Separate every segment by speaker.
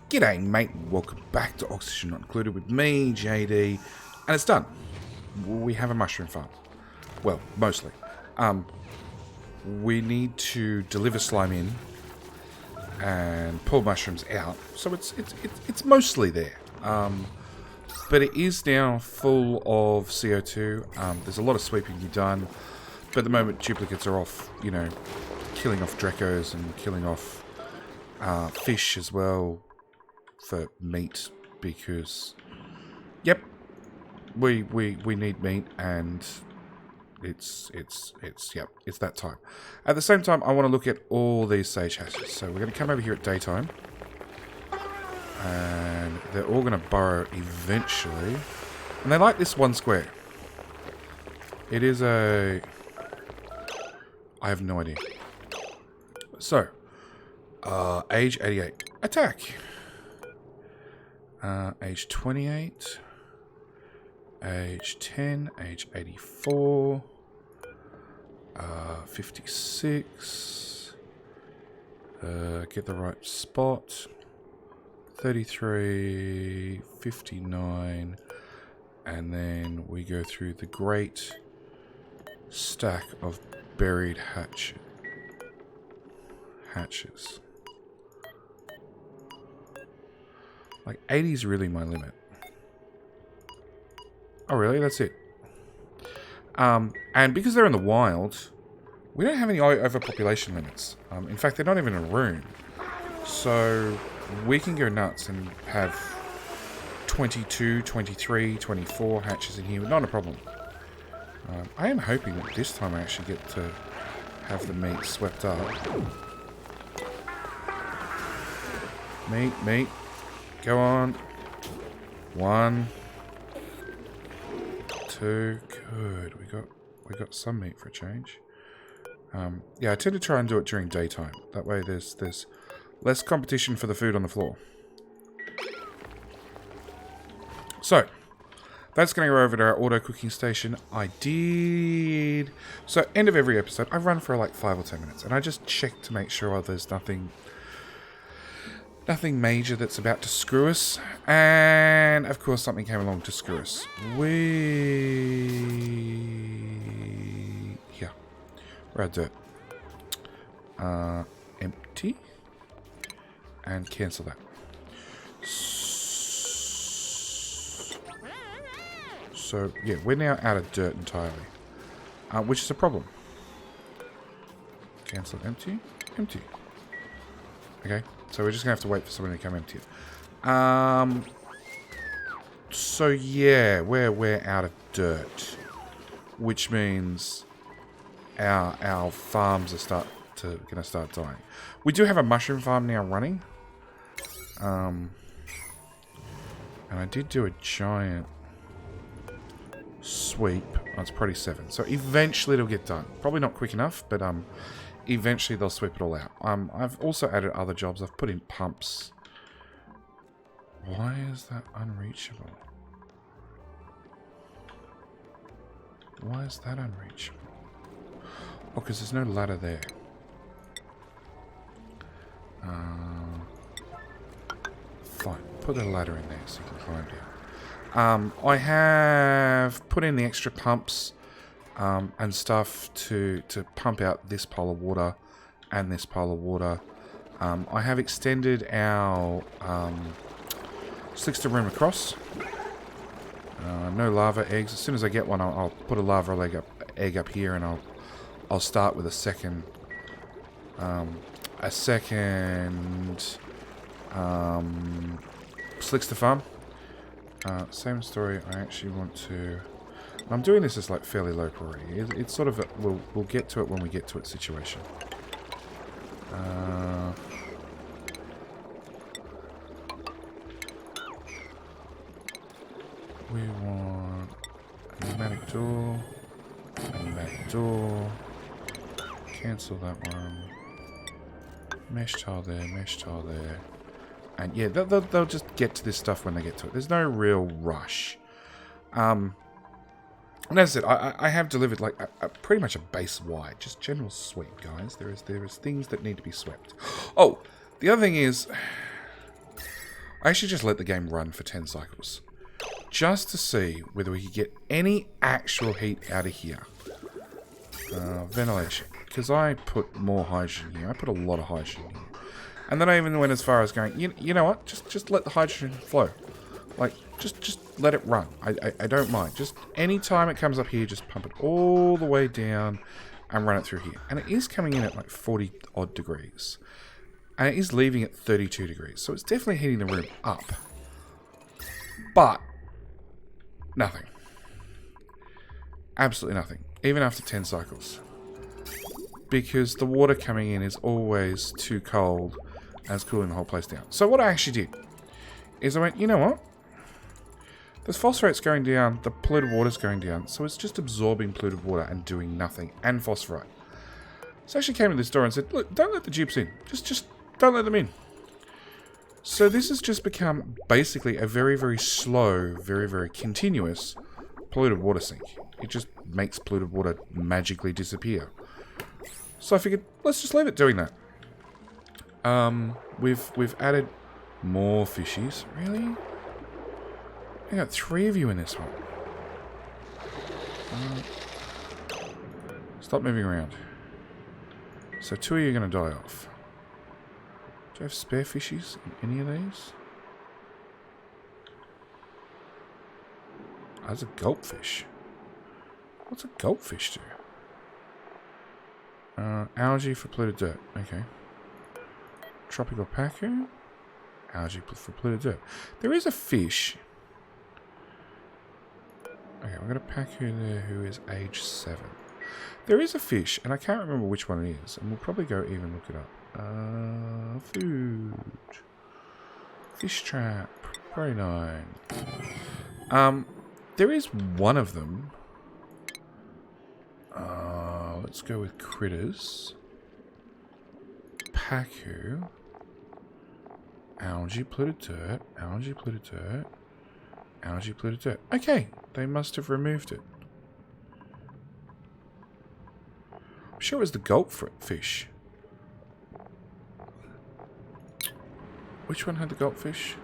Speaker 1: G'day mate, welcome back to Oxygen Not Included with me, JD, and it's done. We have a mushroom farm. Well, mostly. We need to deliver slime in and pull mushrooms out, so it's mostly there. But it is now full of CO2. There's a lot of sweeping to be done, but at the moment duplicates are off, you know, killing off Drecos and killing off fish as well for meat, because yep, we need meat, and it's that time. At the same time, I want to look at all these sage hashes, so we're going to come over here at daytime, and they're all going to burrow eventually, and they like this one square. It is a... I have no idea. So, age 88. Attack! Age 28. Age 10. Age 84. 56. Get the right spot. 33. 59. And then we go through the great stack of buried hatches. Like, 80 is really my limit. Oh, really? That's it. And because they're in the wild, we don't have any overpopulation limits. In fact, they're not even in a room. So, we can go nuts and have 22, 23, 24 hatches in here. Not a problem. I am hoping that this time I actually get to have the meat swept up. Meat. Go on. 1, 2. Good. We got some meat for a change. Yeah, I tend to try and do it during daytime. That way there's less competition for the food on the floor. So, that's going to go over to our auto cooking station. So, end of every episode, I run for like 5 or 10 minutes, and I just check to make sure there's nothing major that's about to screw us. And of course, something came along to screw us. Yeah, we're out of dirt. Empty, and cancel that. So, yeah, we're now out of dirt entirely. Which is a problem. Cancel empty. Empty. Okay, so we're just going to have to wait for someone to come empty it. So, yeah, we're out of dirt. Which means our farms are going to start dying. We do have a mushroom farm now running. And I did do a giant sweep. Oh, it's probably 7. So eventually it'll get done. Probably not quick enough, but eventually they'll sweep it all out. I've also added other jobs. I've put in pumps. Why is that unreachable? Why is that unreachable? Oh, because there's no ladder there. Fine. Put the ladder in there so you can climb down. I have put in the extra pumps and stuff to pump out this pile of water and this pile of water. I have extended our slickster room across. No lava eggs. As soon as I get one, I'll put a lava egg up here, and I'll start with a second slickster farm. Same story. I actually want to... I'm doing this as like fairly low priority. It's sort of a, we'll get to it when we get to it situation. We want a pneumatic door, a pneumatic door. Cancel that one. Mesh tile there, mesh tile there. And yeah, they'll just get to this stuff when they get to it. There's no real rush. And as I said, I have delivered like a pretty much a base wide, just general sweep, guys. There is things that need to be swept. Oh, the other thing is, I actually just let the game run for 10 cycles. Just to see whether we could get any actual heat out of here. Ventilation. Because I put more hydrogen here. I put a lot of hydrogen here. And then I even went as far as going, you know what? Just let the hydrogen flow. Like, just let it run. I don't mind. Just any time it comes up here, just pump it all the way down and run it through here. And it is coming in at like 40 odd degrees. And it is leaving at 32 degrees. So it's definitely heating the room up. But nothing. Absolutely nothing. Even after 10 cycles. Because the water coming in is always too cold and it's cooling the whole place down. So what I actually did is I went, you know what? The phosphorate's going down, the polluted water's going down, so it's just absorbing polluted water and doing nothing, and phosphorite. So I actually came to this door and said, look, don't let the dupes in. Just don't let them in. So this has just become basically a very, very slow, very, very continuous polluted water sink. It just makes polluted water magically disappear. So I figured, let's just leave it doing that. We've added more fishies. Really? I got 3 of you in this one. Stop moving around. So 2 of you are going to die off. Do you have spare fishies in any of these? Oh, there's a gulpfish. What's a gulpfish do? Algae for polluted dirt. Okay. Tropical pacu. Algae for polluted dirt. There is a fish. Okay, we've got a pacu there who is age 7. There is a fish, and I can't remember which one it is, and we'll probably go even look it up. Food. Fish trap. Very nice. There is one of them. Let's go with critters. Pacu. Algae, polluted dirt. Algae, polluted dirt. Algae, polluted dirt. Okay, they must have removed it. I'm sure it was the gulpfish. Which one had the gulpfish?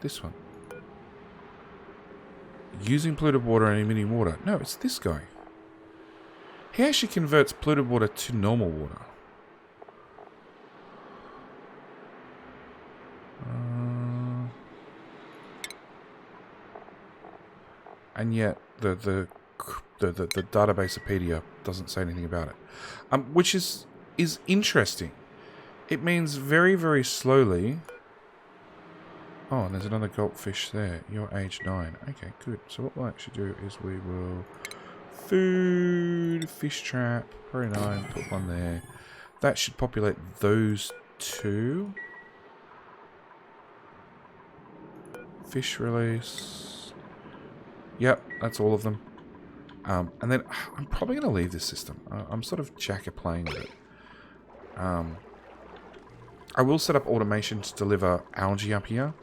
Speaker 1: This one. Using polluted water and emitting water. No, it's this guy. He actually converts polluted water to normal water. And yet the databasepedia doesn't say anything about it, which is interesting. It means very, very slowly. Oh, and there's another gulpfish there. You're age 9. Okay, good. So what we'll actually do is we will food, fish trap, very 9, put one there. That should populate those 2. Fish release. Yep, that's all of them. And then I'm probably going to leave this system. I'm sort of jacker playing with it. I will set up automation to deliver algae up here.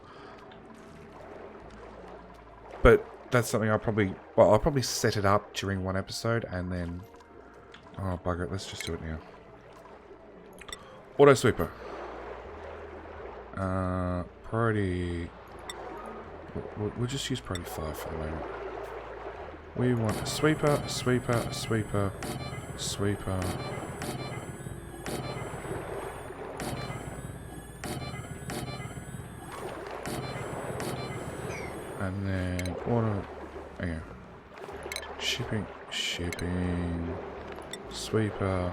Speaker 1: But that's something I'll probably set it up during one episode and then... Oh, bugger it. Let's just do it now. Auto sweeper. Priority... We'll just use priority 5 for the moment. We want a sweeper, a sweeper, a sweeper, a sweeper. And then auto... Okay. Shipping, sweeper.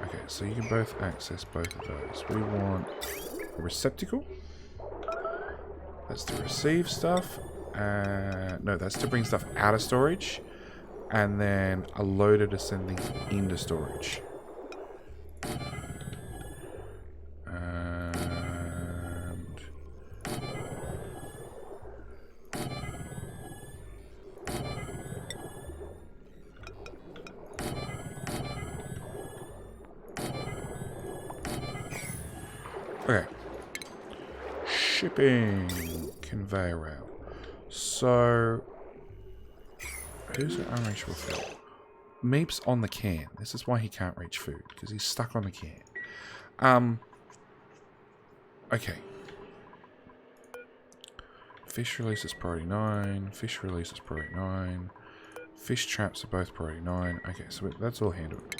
Speaker 1: Okay, so you can both access both of those. We want a receptacle. That's to receive stuff. No, that's to bring stuff out of storage. And then a loader to send things into storage. And... Okay. Shipping conveyor rail. So, who's an unreachable food? Meep's on the can. This is why he can't reach food, because he's stuck on the can. Okay. Fish release is priority 9. Fish release is priority 9. Fish traps are both priority 9. Okay, so that's all handled.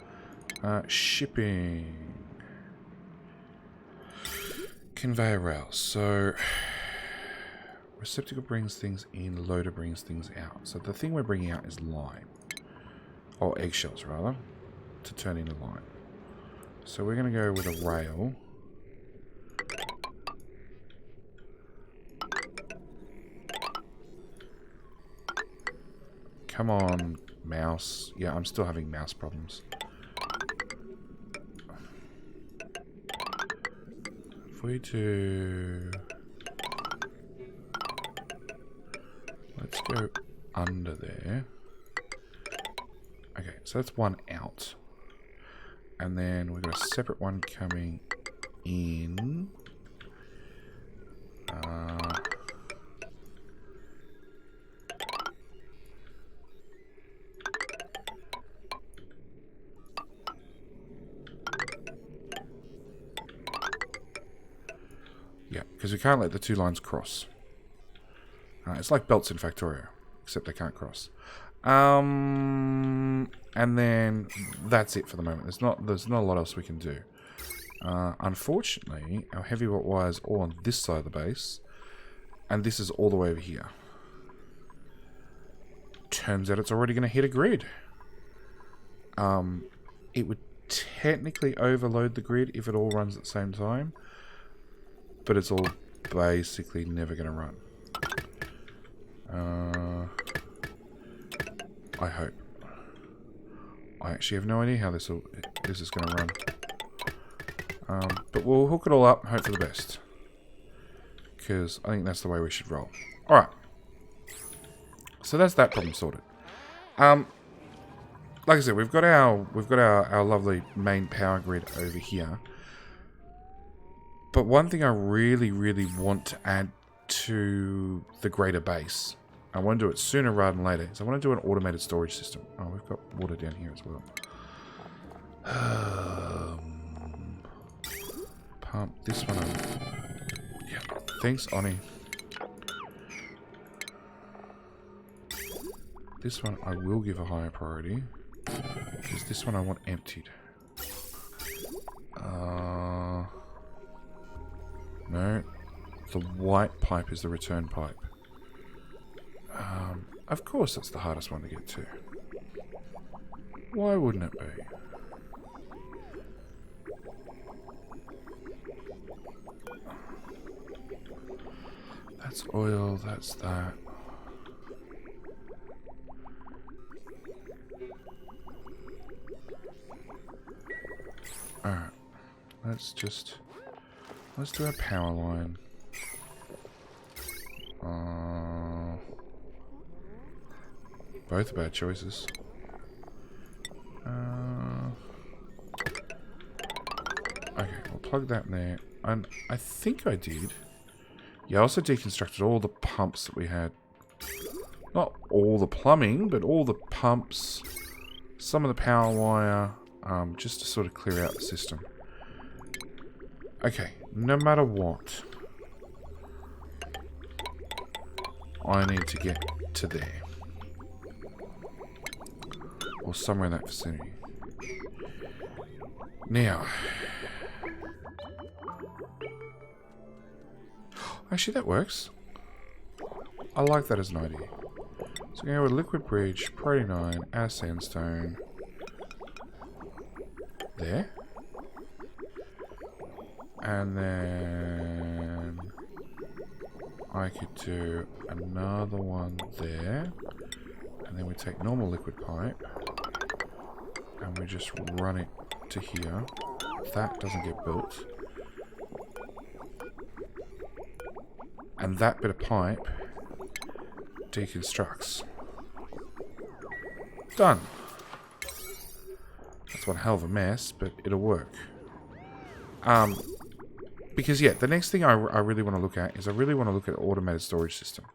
Speaker 1: Shipping. Conveyor rails. So, receptacle brings things in, loader brings things out. So the thing we're bringing out is lime. Or eggshells, rather. To turn into lime. So we're going to go with a rail. Come on, mouse. Yeah, I'm still having mouse problems. If we do... Let's go under there. Okay, so that's one out. And then we've got a separate one coming in. Yeah, because we can't let the two lines cross. It's like belts in Factorio, except they can't cross. And then that's it for the moment. There's not a lot else we can do. Unfortunately, our heavy wire is all on this side of the base, and this is all the way over here. Turns out it's already going to hit a grid. It would technically overload the grid if it all runs at the same time, but it's all basically never going to run. I hope. I actually have no idea how this is going to run. But we'll hook it all up and hope for the best. Because I think that's the way we should roll. Alright. So that's that problem sorted. Like I said, we've got our lovely main power grid over here. But one thing I really, really want to add to the greater base, I want to do it sooner rather than later, is I want to do an automated storage system. Oh, we've got water down here as well. Pump this one on. Yeah, thanks, Oni. This one I will give a higher priority, because this one I want emptied. No, the white pipe is the return pipe. Of course that's the hardest one to get to. Why wouldn't it be? That's oil, that's that. Alright, let's do a power line. Both bad choices. Okay, we'll plug that in there. And I think I did. Yeah, I also deconstructed all the pumps that we had. Not all the plumbing, but all the pumps. Some of the power wire. Just to sort of clear out the system. Okay, no matter what, I need to get to there. Or somewhere in that vicinity. Now. Actually, that works. I like that as an idea. So we're going to go with liquid bridge, priority 9, add sandstone. There. And then I could do another one there. And then we take normal liquid pipe. And we just run it to here. That doesn't get built. And that bit of pipe deconstructs. Done. That's one hell of a mess, but it'll work. Because, yeah, the next thing I really want to look at is I really want to look at an automated storage system.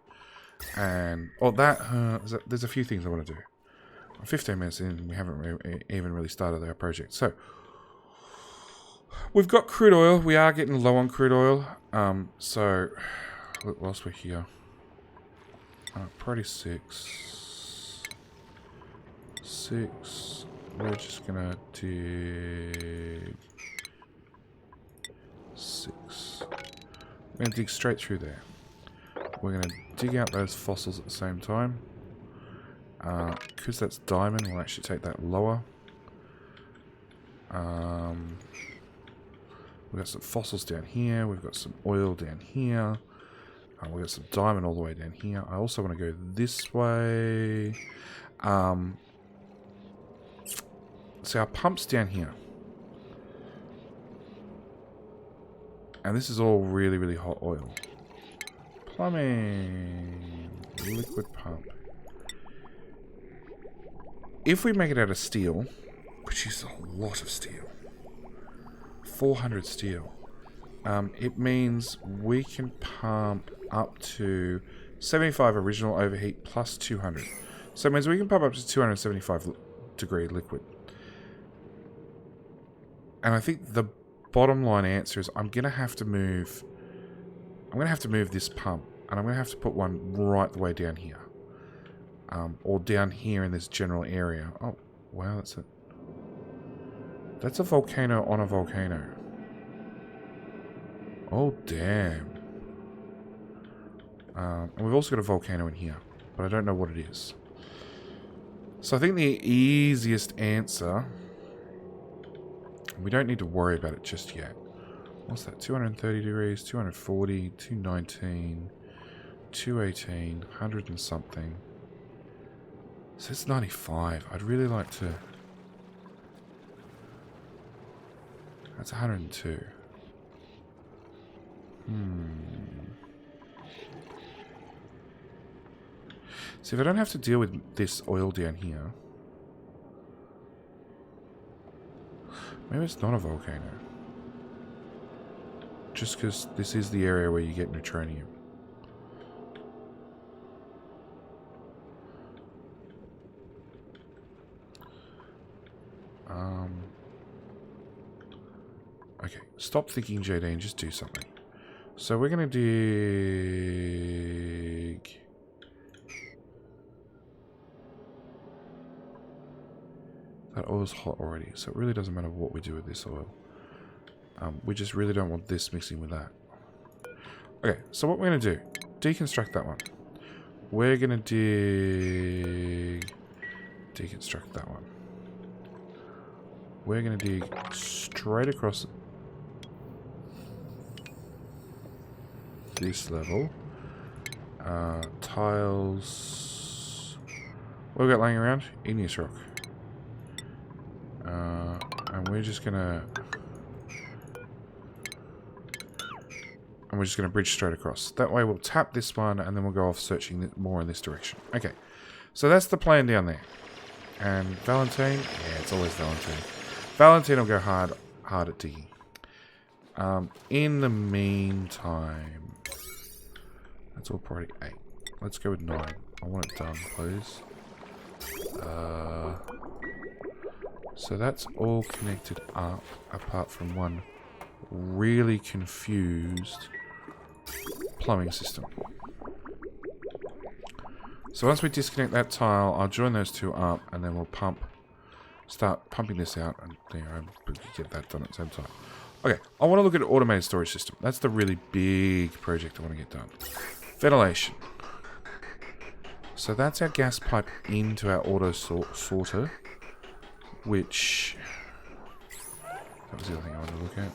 Speaker 1: And, there's a few things I want to do. 15 minutes in, we haven't even really started our project. So, We've got crude oil. We are getting low on crude oil. So, look, whilst we're here. Priority 6. 6. We're just gonna dig 6. We're gonna dig straight through there. We're gonna dig out those fossils at the same time. Because that's diamond, we'll actually take that lower. We've got some fossils down here. We've got some oil down here. We've got some diamond all the way down here. I also want to go this way. So our pump's down here. And this is all really, really hot oil. Plumbing. Liquid pump. If we make it out of steel, which is a lot of steel. 400 steel. It means we can pump up to 75 original overheat plus 200. So it means we can pump up to 275 degree liquid. And I think the bottom line answer is I'm going to have to move this pump, and I'm going to have to put one right the way down here. Or down here in this general area. Oh, wow, that's a volcano on a volcano. Oh, damn. And we've also got a volcano in here, but I don't know what it is. So I think the easiest answer... We don't need to worry about it just yet. What's that? 230 degrees, 240, 219, 218, 100 and something. So it's 95. I'd really like to... That's 102. See, if I don't have to deal with this oil down here... Maybe it's not a volcano. Just because this is the area where you get neutronium. Okay, stop thinking, JD, and just do something. So we're going to dig... That oil's hot already, so it really doesn't matter what we do with this oil. We just really don't want this mixing with that. Okay, so what we're going to do, deconstruct that one. We're going to deconstruct that one. We're going to dig straight across this level. Tiles. What have we got laying around? Igneous rock. And we're just gonna bridge straight across. That way we'll tap this one and then we'll go off searching more in this direction. Okay, so that's the plan down there. And Valentine, yeah, it's always Valentine. Valentine will go hard at digging. In the meantime, that's all priority 8. Let's go with 9. I want it done, please. So that's all connected up, apart from one really confused plumbing system. So once we disconnect that tile, I'll join those two up, and then we'll start pumping this out, and get that done at the same time. Okay, I want to look at an automated storage system. That's the really big project I want to get done. Ventilation. So that's our gas pipe into our auto sorter. Which... That was the other thing I wanted to look at.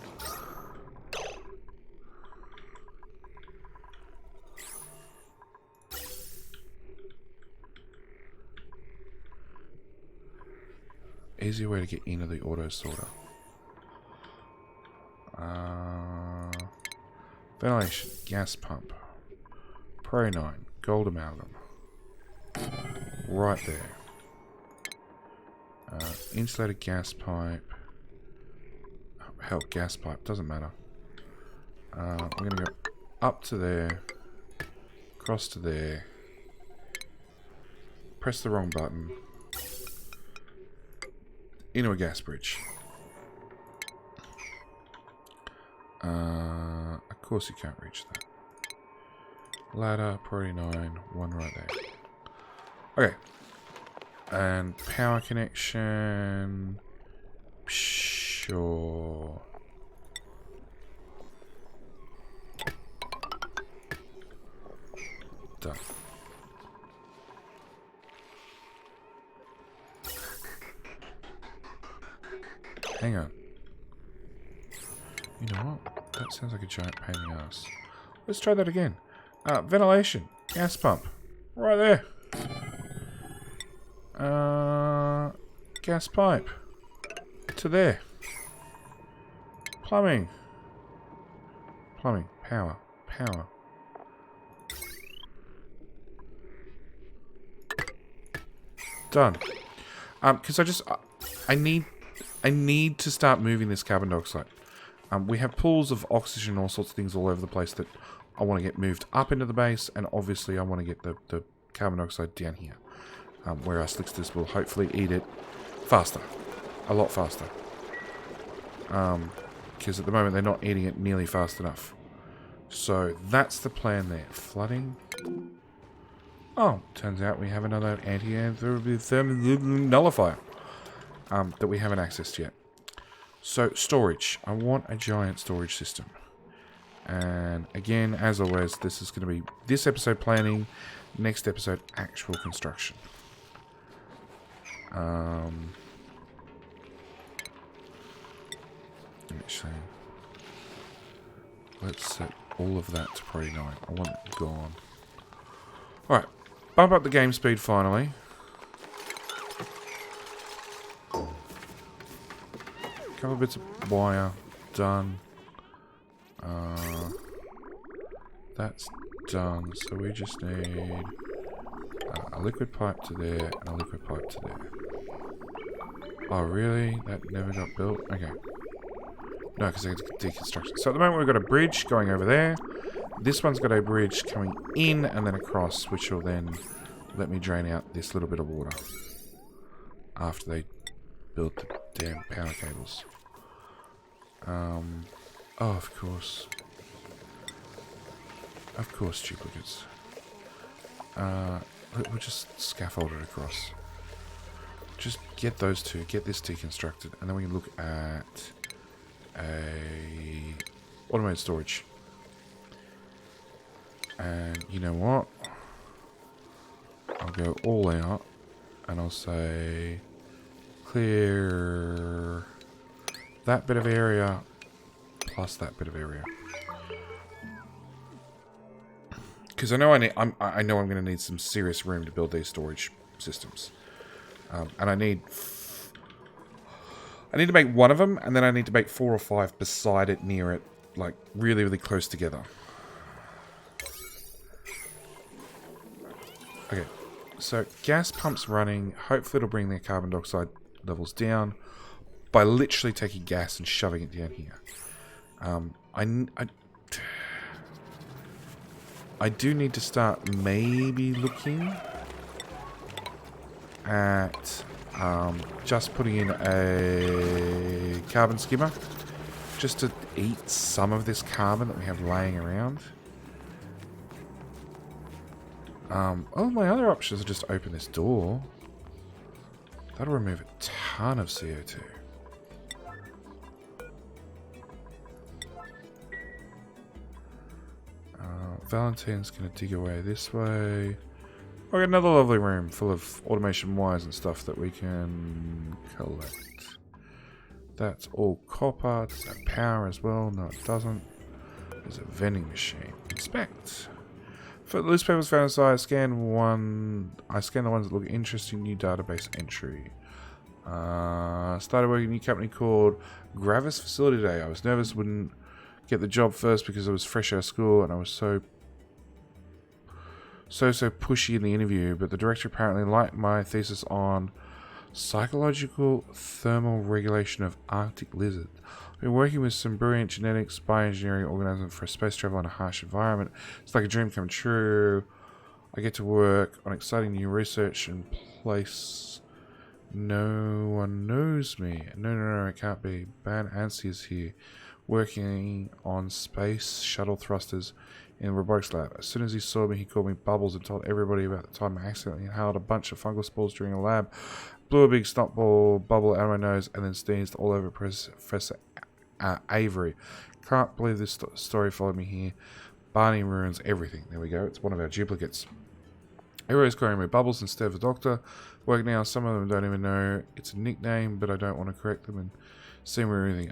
Speaker 1: Easier way to get into the auto sorter. Ventilation. Gas pump. Pro 9. Gold amalgam. Right there. Insulated gas pipe. Hell, gas pipe. Doesn't matter. I'm going to go up to there. Across to there. Press the wrong button. Into a gas bridge. Of course you can't reach that. Ladder, priority 9, one right there. Okay. And power connection. Sure. Done. Hang on. You know what? That sounds like a giant pain in the ass. Let's try that again. Ventilation. Gas pump. Right there. Gas pipe. To there. Plumbing. Plumbing. Power. Power. Done. Because I need to start moving this carbon dioxide. We have pools of oxygen and all sorts of things all over the place that I want to get moved up into the base, and obviously I want to get the carbon dioxide down here, where our slicksters will hopefully eat it faster. A lot faster. Because at the moment they're not eating it nearly fast enough. So that's the plan there. Flooding. Oh, turns out we have another anti-thermal nullifier that we haven't accessed yet. So, storage. I want a giant storage system. And again, as always, this is going to be this episode planning, next episode actual construction. Let me see. Let's set all of that to priority 9. I want it gone. Alright, bump up the game speed finally. Couple of bits of wire done. That's done. So we just need a liquid pipe to there and a liquid pipe to there. Oh, really? That never got built? Okay. No, because I had to deconstruct it. So at the moment we've got a bridge going over there. This one's got a bridge coming in and then across, which will then let me drain out this little bit of water after they build the damn power cables. Oh, of course. Of course, duplicates. We'll just scaffold it across. Just get those two, get this deconstructed, and then we can look at a automated storage. And you know what? I'll go all out, and I'll say clear that bit of area plus that bit of area. Because I know I know I'm going to need some serious room to build these storage systems, and I need to make one of them, and then I need to make 4 or 5 beside it, near it, like really, really close together. Okay, so gas pump's running. Hopefully, it'll bring their carbon dioxide levels down by literally taking gas and shoving it down here. I do need to start maybe looking at just putting in a carbon skimmer just to eat some of this carbon that we have laying around. Oh, my other options are just open this door. That'll remove a ton of CO2. Valentine's going to dig away this way. I've got another lovely room full of automation wires and stuff that we can collect. That's all copper. Does that power as well? No, it doesn't. There's a vending machine. Inspect. For the loose papers found inside, I scan the ones that look interesting. New database entry. Started working in a new company called Gravis Facility today. I was nervous wouldn't get the job first because I was fresh out of school and I was so pushy in the interview, but the director apparently liked my thesis on psychological thermal regulation of Arctic lizards. I've been working with some brilliant genetics, bioengineering organisms for space travel in a harsh environment. It's like a dream come true. I get to work on exciting new research and place. No one knows me. No, it can't be. Ban Ansi is here. working on space shuttle thrusters in the robotics lab. As soon as he saw me, he called me Bubbles and told everybody about the time I accidentally inhaled a bunch of fungal spores during a lab, blew a big snot bubble out of my nose, and then sneezed all over Professor Avery. Can't believe this story followed me here. Barney ruins everything. There we go. It's one of our duplicates. Everybody's calling me Bubbles instead of the Doctor. Work now. Some of them don't even know it's a nickname, but I don't want to correct them and see me or anything.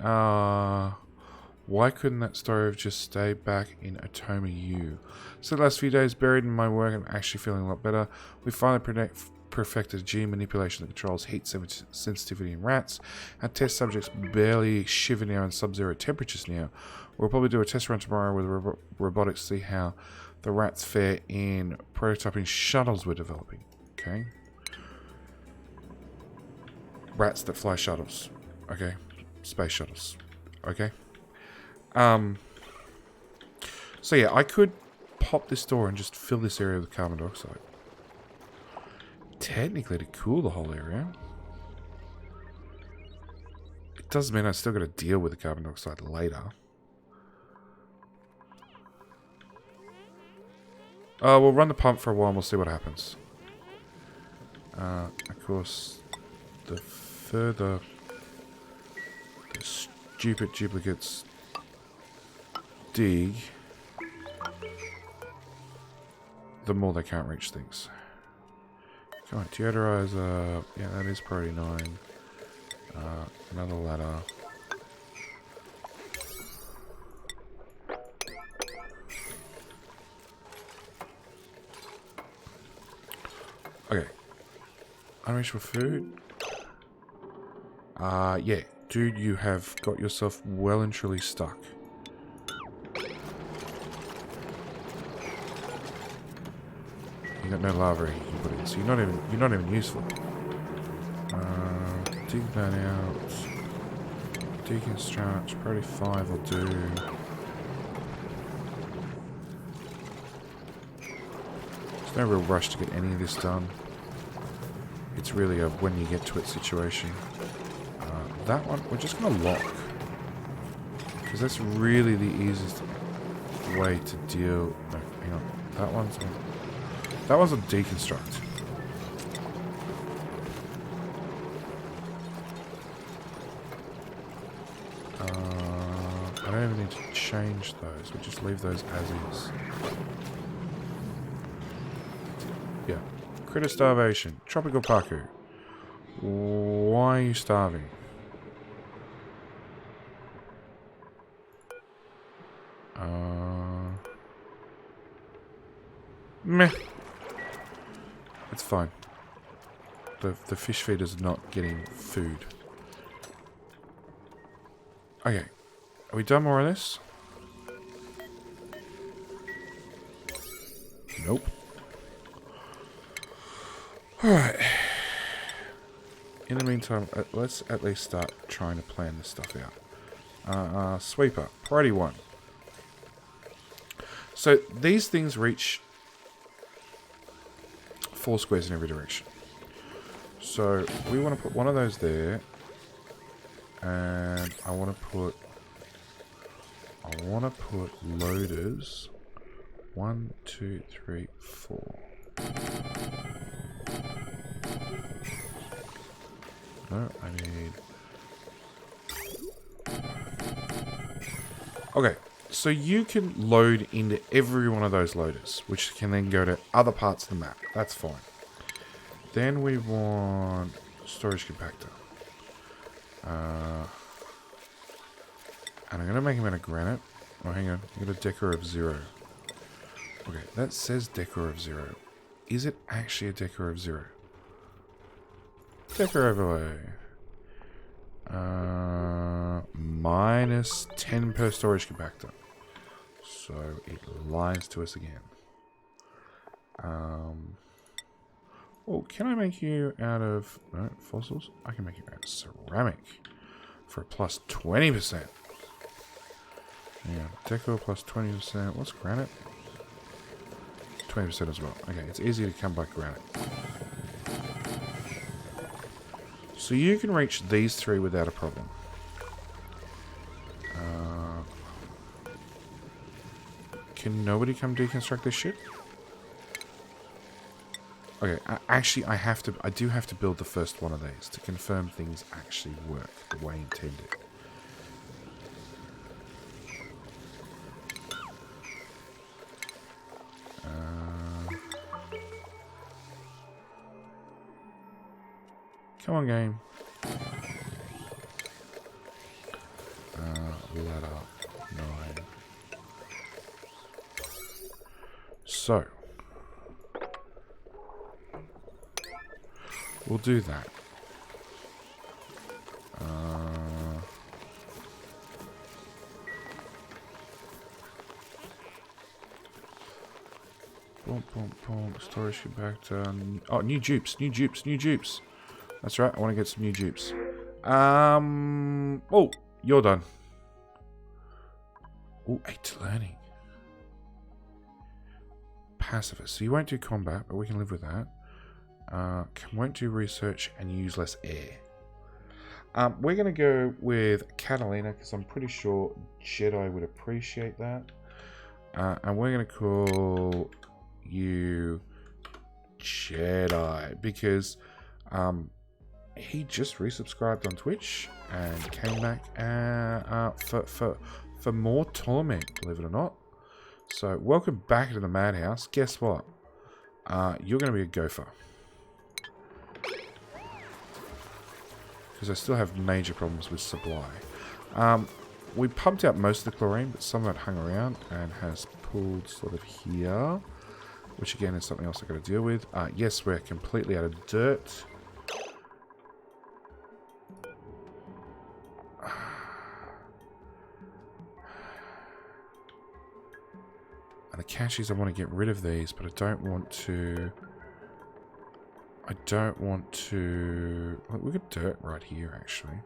Speaker 1: Why couldn't that story have just stayed back in Atoma U? So the last few days buried in my work, I'm actually feeling a lot better. We finally perfected gene manipulation that controls heat sensitivity in rats. Our test subjects barely shiver now in sub-zero temperatures now. We'll probably do a test run tomorrow with robotics to see how the rats fare in prototyping shuttles we're developing. Okay. Rats that fly shuttles. Okay. Space shuttles. Okay. So yeah, I could pop this door and just fill this area with carbon dioxide. Technically to cool the whole area. It does mean I still got to deal with the carbon dioxide later. We'll run the pump for a while and we'll see what happens. Of course, the further the stupid duplicates dig, the more they can't reach things. Come on, deodorizer. Yeah, that is priority 9. Another ladder. Okay. Unreachable food. Yeah. Dude, you have got yourself well and truly stuck. You got no lava you can put in, so you're not even useful. Dig that out. Deconstruct. Priority 5 will do. There's no real rush to get any of this done. It's really a when you get to it situation. That one we're just gonna lock, because that's really the easiest way to deal. No, hang on. That one's a deconstruct. I don't even need to change those. We just leave those as is. Yeah. Critter starvation. Tropical Paku. Why are you starving? Meh. It's fine. The fish feeder's not getting food. Okay. Are we done more of this? Nope. Alright. In the meantime, let's at least start trying to plan this stuff out. Sweeper. Priority 1. So, these things reach 4 squares in every direction. So, we want to put one of those there. And I want to put loaders. 1, 2, 3, 4. No, I need... Okay, so you can load into every one of those loaders, which can then go to other parts of the map. That's fine. Then we want storage compactor. And I'm going to make him out of granite. Oh, hang on. I got a decor of 0. Okay, that says decor of 0. Is it actually a decor of 0? Decor overlay. Minus 10 per storage compactor. So it lies to us again. Oh, can I make you out of... No, fossils? I can make you out of ceramic. For a plus 20%. Yeah, decor plus 20%. What's granite? 20% as well. Okay, it's easy to come by granite. So you can reach these 3 without a problem. Can nobody come deconstruct this shit? Okay, actually, I do have to build the first one of these to confirm things actually work the way intended. Come on, game. Ladder 9. So we'll do that. Boom, boom, boom. Storage compactor. Oh, new dupes, new dupes, new dupes. That's right. I want to get some new dupes. Oh, you're done. Oh, 8 learning. Pacifist. So you won't do combat, but we can live with that. Won't do research and use less air. We're going to go with Catalina because I'm pretty sure Jedi would appreciate that. And we're going to call you Jedi because he just resubscribed on Twitch and came back for more torment, believe it or not. So welcome back to the madhouse. Guess what? You're going to be a gopher. Because I still have major problems with supply. We pumped out most of the chlorine, but some of it hung around and has pulled sort of here. Which again is something else I've got to deal with. Yes, we're completely out of dirt. And the catch is I want to get rid of these, but I don't want to... Look, we've got dirt right here, actually.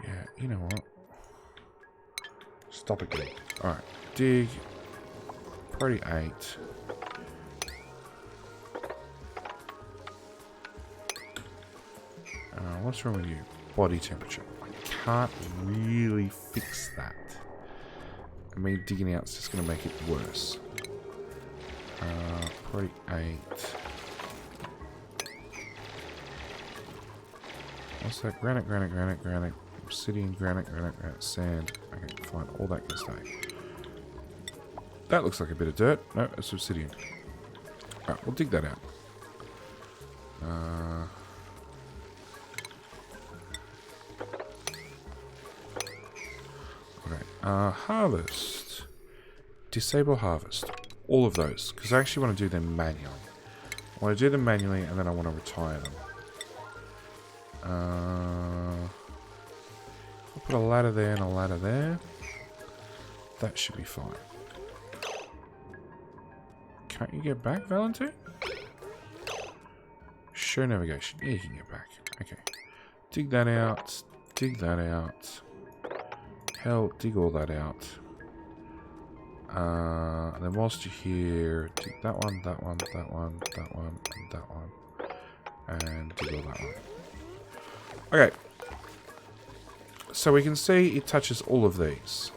Speaker 1: Yeah, you know what? Stop again. Alright, dig. Priority 8. What's wrong with you? Body temperature. I can't really fix that. I mean, digging out is just going to make it worse. Priority 8. What's that? Granite, granite, granite, granite. Obsidian, granite, granite, granite, sand. Okay, fine. All that can stay. That looks like a bit of dirt. No, it's obsidian. Alright, we'll dig that out. Okay. Harvest. Disable harvest. All of those. Because I actually want to do them manually. I want to do them manually and then I want to retire them. I'll put a ladder there and a ladder there. That should be fine. Can't you get back, Valentine? Show navigation. Yeah, you can get back. Okay. Dig that out. Dig that out. Hell, dig all that out. And then whilst you're here, dig that one, that one, that one, that one, and that one. And dig all that one. Okay. So we can see it touches all of these.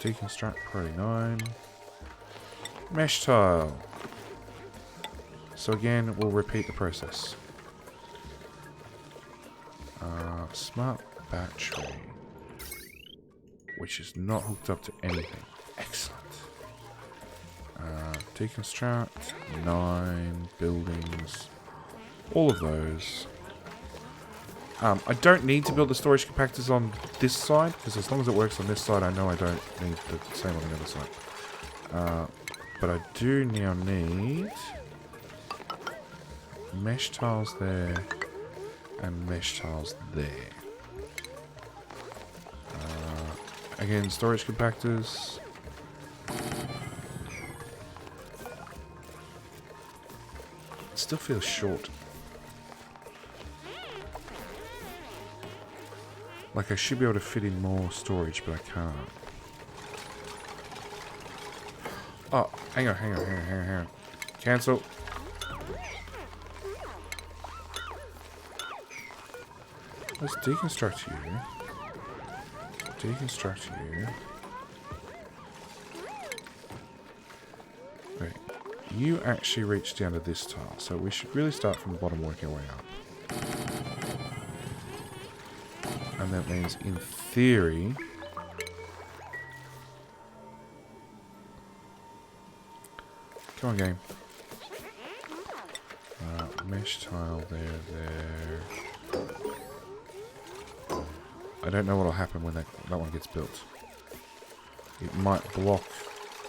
Speaker 1: Deconstruct priority 9. Mesh tile. So again, we'll repeat the process. Smart battery. Which is not hooked up to anything. Excellent. Deconstruct. 9 buildings. All of those. I don't need to build the storage compactors on this side, because as long as it works on this side, I know I don't need the same on the other side. But I do now need mesh tiles there and mesh tiles there. Again, storage compactors. It still feels short. Like I should be able to fit in more storage, but I can't. Oh, hang on. Cancel. Let's deconstruct you. Deconstruct you. you actually reach down to this tile. So we should really start from the bottom, work our way up. And that means, in theory... Come on, game. Mesh tile there. I don't know what will happen when that one gets built. It might block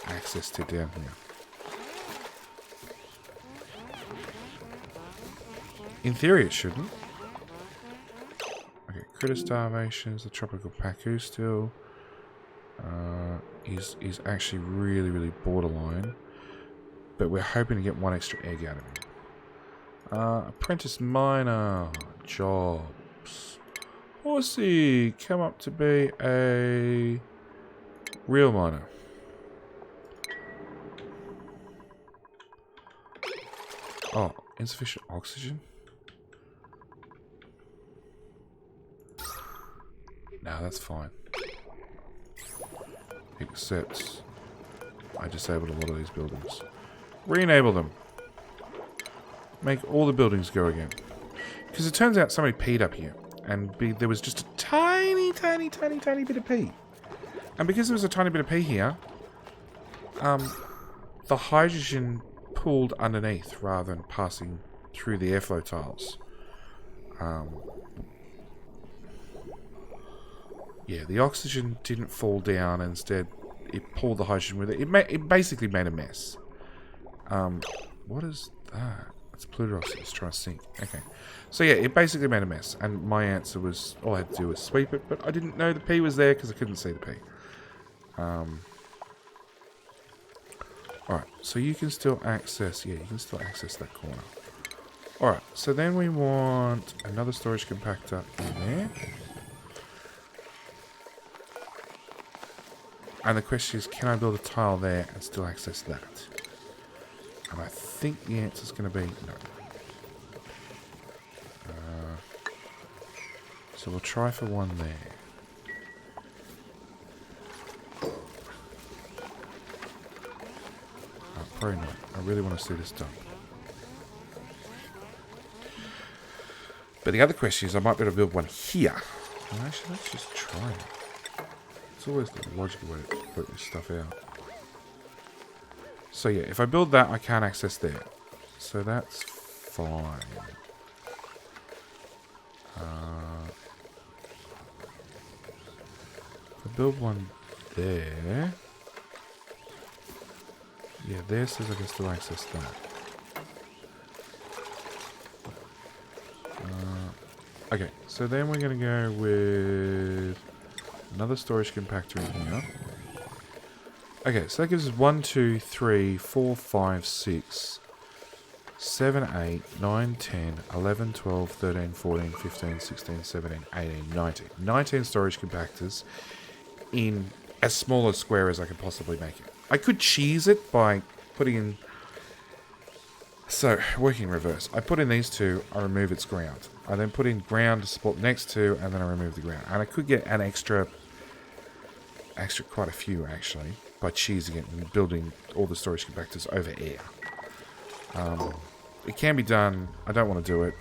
Speaker 1: access to down here. In theory, it shouldn't. Okay, critter starvations, the tropical pacu still is actually really borderline. But we're hoping to get one extra egg out of him. Apprentice miner jobs. Horsey, come up to be a real miner. Oh, insufficient oxygen? No, that's fine. Except I disabled a lot of these buildings. Re-enable them. Make all the buildings go again. Because it turns out somebody peed up here. And there was just a tiny bit of pee. And because there was a tiny bit of pee here, the hydrogen pooled underneath rather than passing through the airflow tiles. Yeah, the oxygen didn't fall down. Instead, it pulled the hydrogen with it. It basically made a mess. What is that? It's plutoroxy. Let's try to sink. Okay. So yeah, it basically made a mess. And my answer was, all I had to do was sweep it. But I didn't know the pee was there because I couldn't see the pee. Alright, so you can still access, yeah, you can still access that corner. Alright, so then we want another storage compactor in there. And the question is, can I build a tile there and still access that? And I think the answer is going to be no. So we'll try for one there. Probably not. I really want to see this done. But the other question is, I might be able to build one here. Well, actually, let's just try it. It's always the logical way to put this stuff out. So yeah, if I build that, I can't access there. So that's fine. If I build one there... Yeah, there says I can still access that. Okay, so then we're going to go with another storage compactor in here. Okay, so that gives us 1, 2, 3, 4, 5, 6, 7, 8, 9, 10, 11, 12, 13, 14, 15, 16, 17, 18, 19. 19 storage compactors in as small a square as I can possibly make it. I could cheese it by putting in... So, working in reverse. I put in these two, I remove its ground. I then put in ground to support the next two, and then I remove the ground. And I could get an extra quite a few, actually, by cheesing it and building all the storage compactors over air. It can be done. I don't want to do it.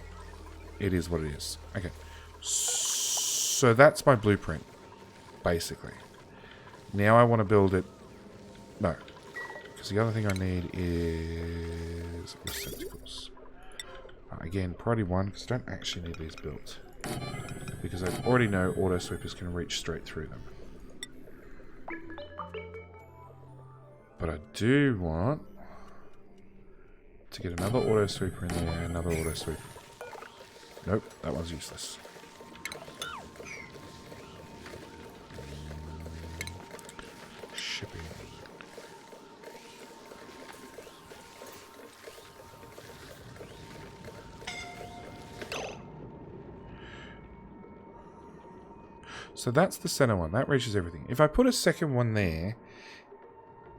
Speaker 1: It is what it is. Okay. So that's my blueprint, basically. Now I want to build it... No. Because the other thing I need is receptacles. Again, priority 1, because I don't actually need these built. Because I already know auto sweepers can reach straight through them. But I do want to get another auto sweeper in there, another auto sweeper. Nope, that one's useless. Shipping. So that's the center one. That reaches everything. If I put a second one there,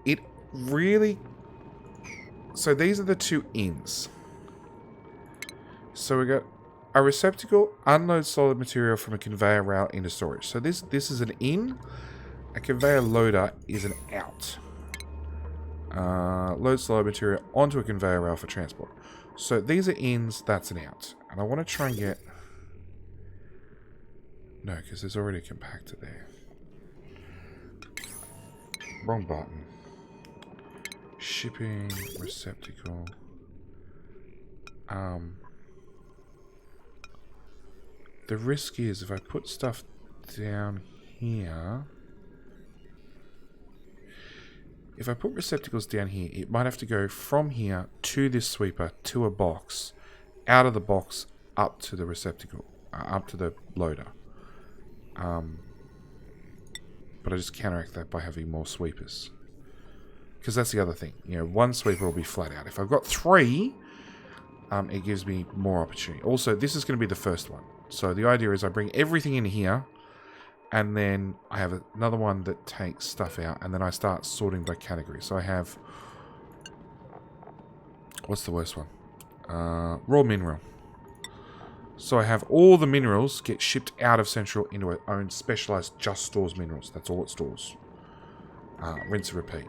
Speaker 1: it really... So these are the two ins. So we got a receptacle, unload solid material from a conveyor rail into storage. So this is an in. A conveyor loader is an out. Load solid material onto a conveyor rail for transport. So these are ins, that's an out. And I want to try and get... No, because there's already a compactor there. Wrong button. Shipping, receptacle. The risk is if I put stuff down here... If I put receptacles down here, it might have to go from here to this sweeper, to a box, out of the box, up to the receptacle, up to the loader. But I just counteract that by having more sweepers. Because that's the other thing. You know, one sweeper will be flat out. If I've got 3, it gives me more opportunity. Also, this is going to be the first one. So the idea is I bring everything in here, and then I have another one that takes stuff out, and then I start sorting by category. So I have... What's the worst one? Raw mineral. So I have all the minerals get shipped out of Central into its own specialized just stores minerals. That's all it stores. Rinse and repeat.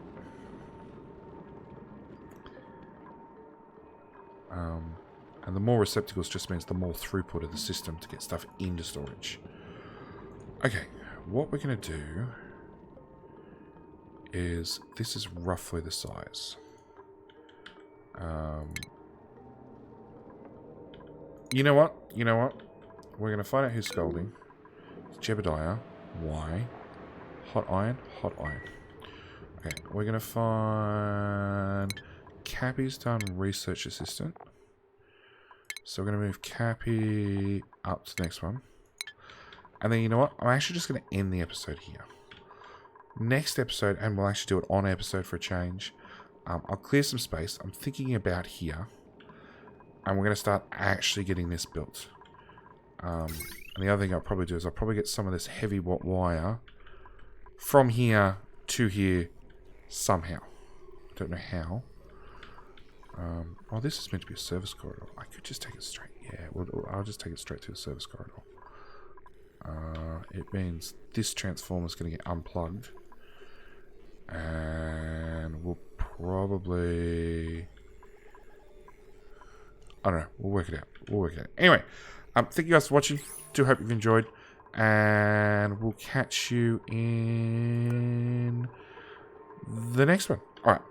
Speaker 1: And the more receptacles just means the more throughput of the system to get stuff into storage. Okay, what we're going to do is, this is roughly the size. You know what? You know what? We're going to find out who's scolding. Jebediah. Why? Hot iron? Hot iron. Okay, we're going to find... Cappy's done research assistant. So we're going to move Cappy up to the next one. And then, you know what? I'm actually just going to end the episode here. Next episode, and we'll actually do it on episode for a change. I'll clear some space. I'm thinking about here. And we're going to start actually getting this built. And the other thing I'll probably do is I'll probably get some of this heavy wire from here to here somehow. Don't know how. Oh, this is meant to be a service corridor. I could just take it straight. Yeah, I'll just take it straight to the service corridor. It means this transformer is going to get unplugged. And we'll probably... I don't know. We'll work it out. We'll work it out. Anyway, thank you guys for watching. Do hope you've enjoyed. And we'll catch you in the next one. Alright.